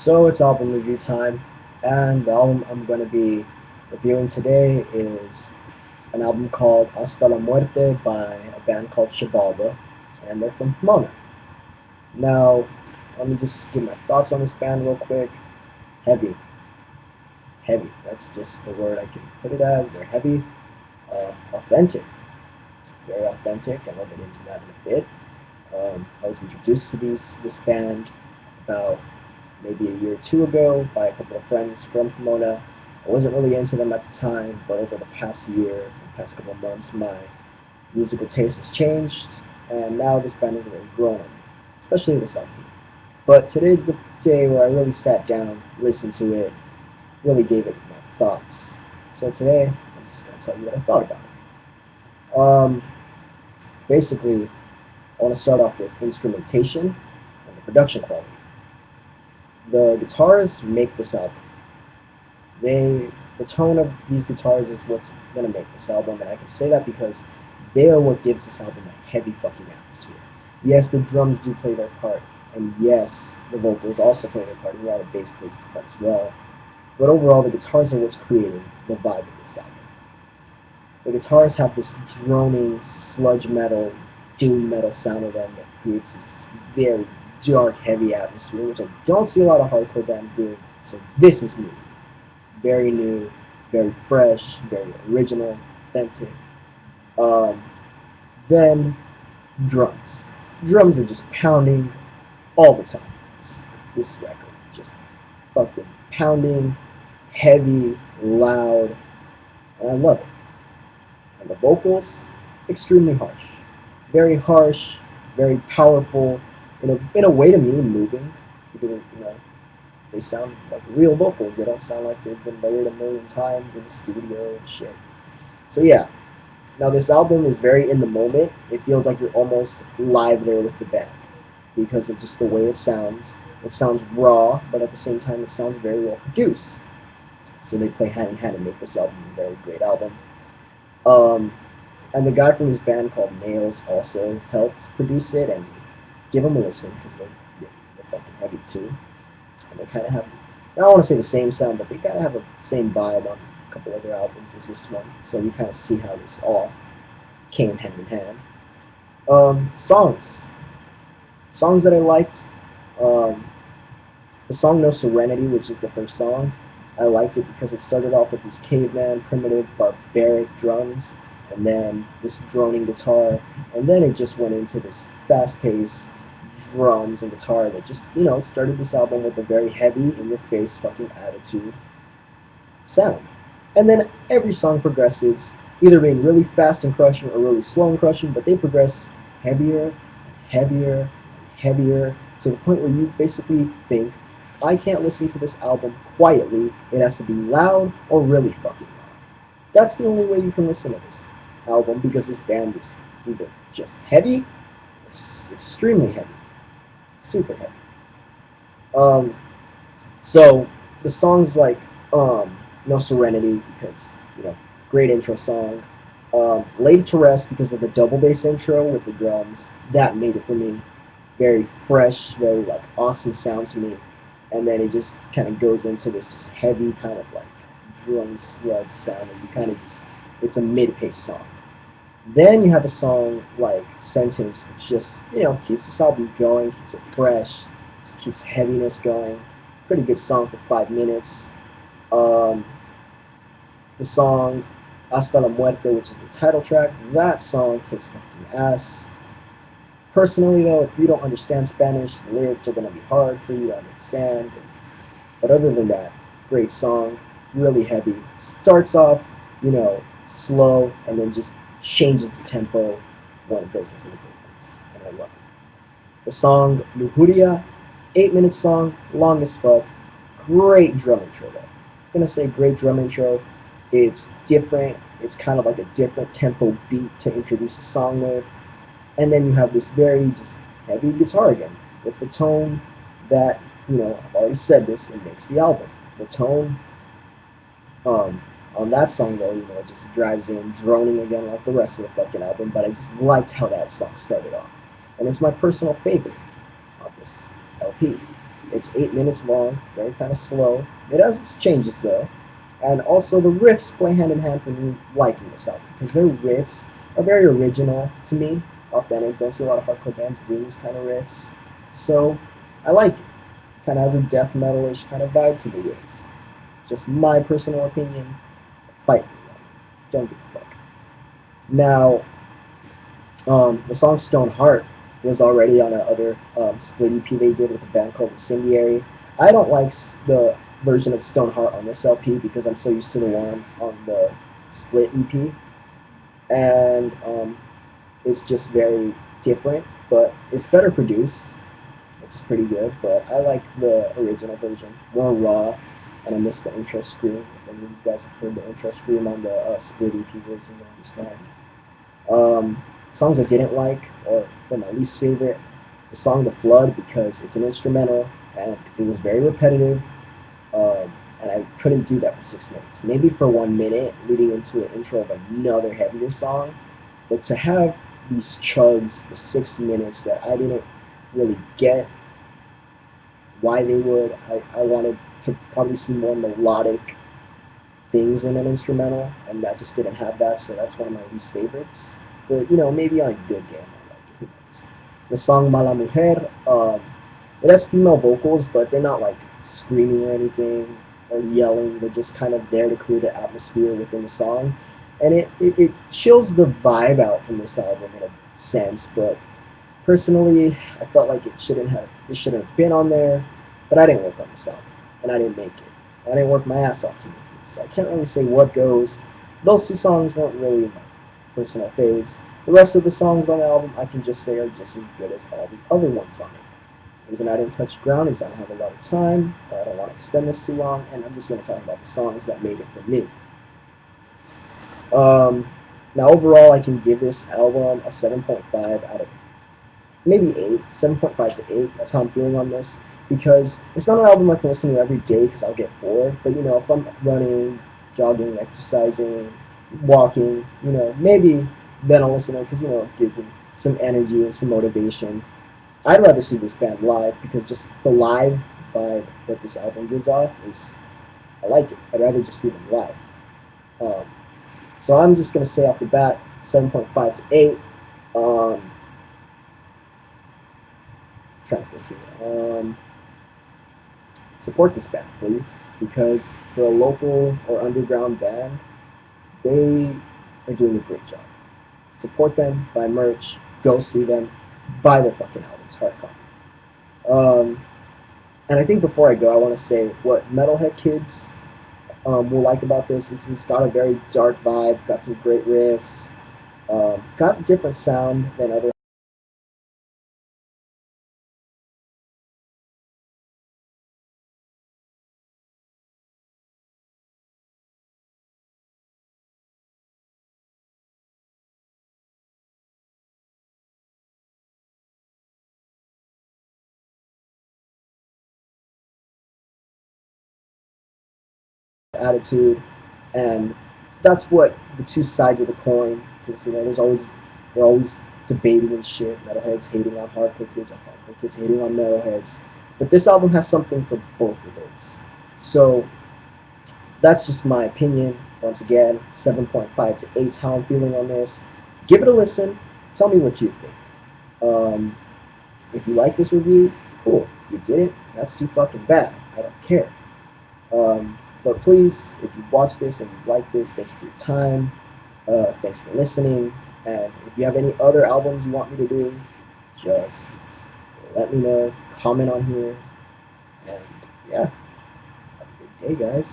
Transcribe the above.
So it's album review time, and the album I'm going to be reviewing today is an album called Hasta La Muerte by a band called Xibalba, and they're from Pomona. Now, let me just give my thoughts on this band real quick. Heavy. Heavy. That's just the word I can put it as. They're heavy. Authentic. Very authentic, and I'll get into that in a bit. I was introduced to this band about maybe a year or two ago by a couple of friends from Pomona. I wasn't really into them at the time, but over the past year, the past couple of months, my musical taste has changed, and now this band has really grown, especially this album. But today's the day where I really sat down, listened to it, really gave it my thoughts. So today, I'm just going to tell you what I thought about it. Basically, I want to start off with instrumentation and the production quality. The guitars make this album. The tone of these guitars is what's gonna make this album, and I can say that because they are what gives this album a heavy fucking atmosphere. Yes, the drums do play their part, and yes, the vocals also play their part, and yeah, the bass plays its part as well. But overall, the guitars are what's creating the vibe of this album. The guitars have this droning, sludge metal, doom metal sound of them that creates this very dark, heavy atmosphere, which I don't see a lot of hardcore bands doing. So this is new, very fresh, very original, authentic. Um, then drums. Drums are just pounding all the time. This record just fucking pounding, heavy, loud, and I love it. And the vocals, extremely harsh, very powerful, in a way to me moving, because they sound like real vocals. They don't sound like they've been layered a million times in the studio and shit. So yeah, now this album is very in the moment. It feels like you're almost live there with the band because of just the way it sounds. It sounds raw, but at the same time it sounds very well produced. So they play hand in hand and make this album a very great album. Um, and the guy from his band called Nails also helped produce it, and give them a listen because they're fucking heavy too. And they kind of have, I don't want to say the same sound, but they kind of have the same vibe on a couple other albums as this one. So you kind of see how this all came hand in hand. Songs. Songs that I liked. Um, the song No Serenity, which is the first song, I liked it because it started off with these caveman, primitive, barbaric drums, and then this droning guitar, and then it just went into this fast-paced drums and guitar that just, started this album with a very heavy, in-your-face fucking attitude sound. And then every song progresses, either being really fast and crushing or really slow and crushing, but they progress heavier, heavier, heavier, to the point where you basically think, I can't listen to this album quietly, it has to be loud or really fucking loud. That's the only way you can listen to this album, because this band is either just heavy, or extremely heavy, super heavy. Um, so the songs like No Serenity, because great intro song. Laid to Rest, because of the double bass intro with the drums, that made it for me. Very fresh, very like awesome sound to me. And then it just kind of goes into this just heavy kind of like drum sludge sound, and you kind of just, it's a mid-paced song. Then you have a song like Sentence, which just, keeps this album going, keeps it fresh, just keeps heaviness going. Pretty good song for 5 minutes. Um, the song Hasta La Muerte, which is the title track, that song kicks fucking ass. Personally, though, if you don't understand Spanish, the lyrics are going to be hard for you to understand. But other than that, great song, really heavy. Starts off, slow, and then just changes the tempo when it goes into the vocals. And I love it. The song Lujuria, 8-minute song, long as fuck. Great drum intro, though. I'm going to say great drum intro. It's different. It's kind of like a different tempo beat to introduce a song with. And then you have this very just heavy guitar again, with the tone that, I've already said this, it makes the album. The tone on that song, though, it just drives in, droning again like the rest of the fucking album, but I just liked how that song started off. And it's my personal favorite of this LP. It's 8 minutes long, very kind of slow. It has its changes though, and also the riffs play hand in hand for me liking this album because their riffs are very original to me, authentic. Don't see a lot of hardcore bands doing these kind of riffs, so I like it. Kind of has a death metal-ish kind of vibe to the riffs. Just my personal opinion. Fight me, don't give a fuck. Now, the song Stone Heart was already on another split EP they did with a band called Incendiary. I don't like the version of Stone Heart on this LP because I'm so used to the one on the split EP, and it's just very different, but it's better produced, which is pretty good, but I like the original version, more raw, and I miss the intro scream. If any of you guys have heard the intro scream on the split EP version, you understand. Songs I didn't like, or were my least favorite, the song The Flood, because it's an instrumental, and it was very repetitive, and I couldn't do that for 6 minutes. Maybe for 1 minute, leading into an intro of another heavier song, but to have these chugs for 6 minutes that I didn't really get why they would, I wanted to probably see more melodic things in an instrumental, and that just didn't have that, so that's one of my least favorites. But maybe on a good game, I like it. Who knows? The song Mala Mujer, it has female vocals, but they're not like screaming or anything or yelling. They're just kind of there to create an atmosphere within the song, and it chills the vibe out from this album in a sense. But personally, I felt like it shouldn't have been on there, but I didn't work on this album, and I didn't make it. I didn't work my ass off to make it, so I can't really say what goes. Those two songs weren't really my personal faves. The rest of the songs on the album, I can just say are just as good as all the other ones on it. The reason I didn't touch ground is I don't have a lot of time, I don't want to extend this too long, and I'm just going to talk about the songs that made it for me. Um, Now, overall, I can give this album a 7.5 out of maybe 8, 7.5 to 8. That's how I'm feeling on this. Because it's not an album I can listen to every day because I'll get bored. But if I'm running, jogging, exercising, walking, maybe then I'll listen to it because it gives me some energy and some motivation. I'd rather see this band live because just the live vibe that this album gives off is, I like it. I'd rather just see them live. Um, so I'm just gonna say off the bat, 7.5 to 8. Um, Trying to think here. Support this band, please, because for a local or underground band, they are doing a great job. Support them, buy merch, go see them, buy their fucking albums, hard copy. Um, and I think before I go, I want to say what metalhead kids will like about this is it's got a very dark vibe, got some great riffs, got a different sound than other attitude, and that's what the two sides of the coin. Because they're always debating and shit. Metalheads hating on hardcore kids, and hardcore kids hating on metalheads. But this album has something for both of those. So that's just my opinion. Once again, 7.5 to 8 is how I'm feeling on this. Give it a listen. Tell me what you think. Um, if you like this review, cool. You didn't, that's too fucking bad. I don't care. But please, if you watch this and you like this, thank you for your time. Thanks for listening. And if you have any other albums you want me to do, just let me know. Comment on here. And yeah, have a good day, guys.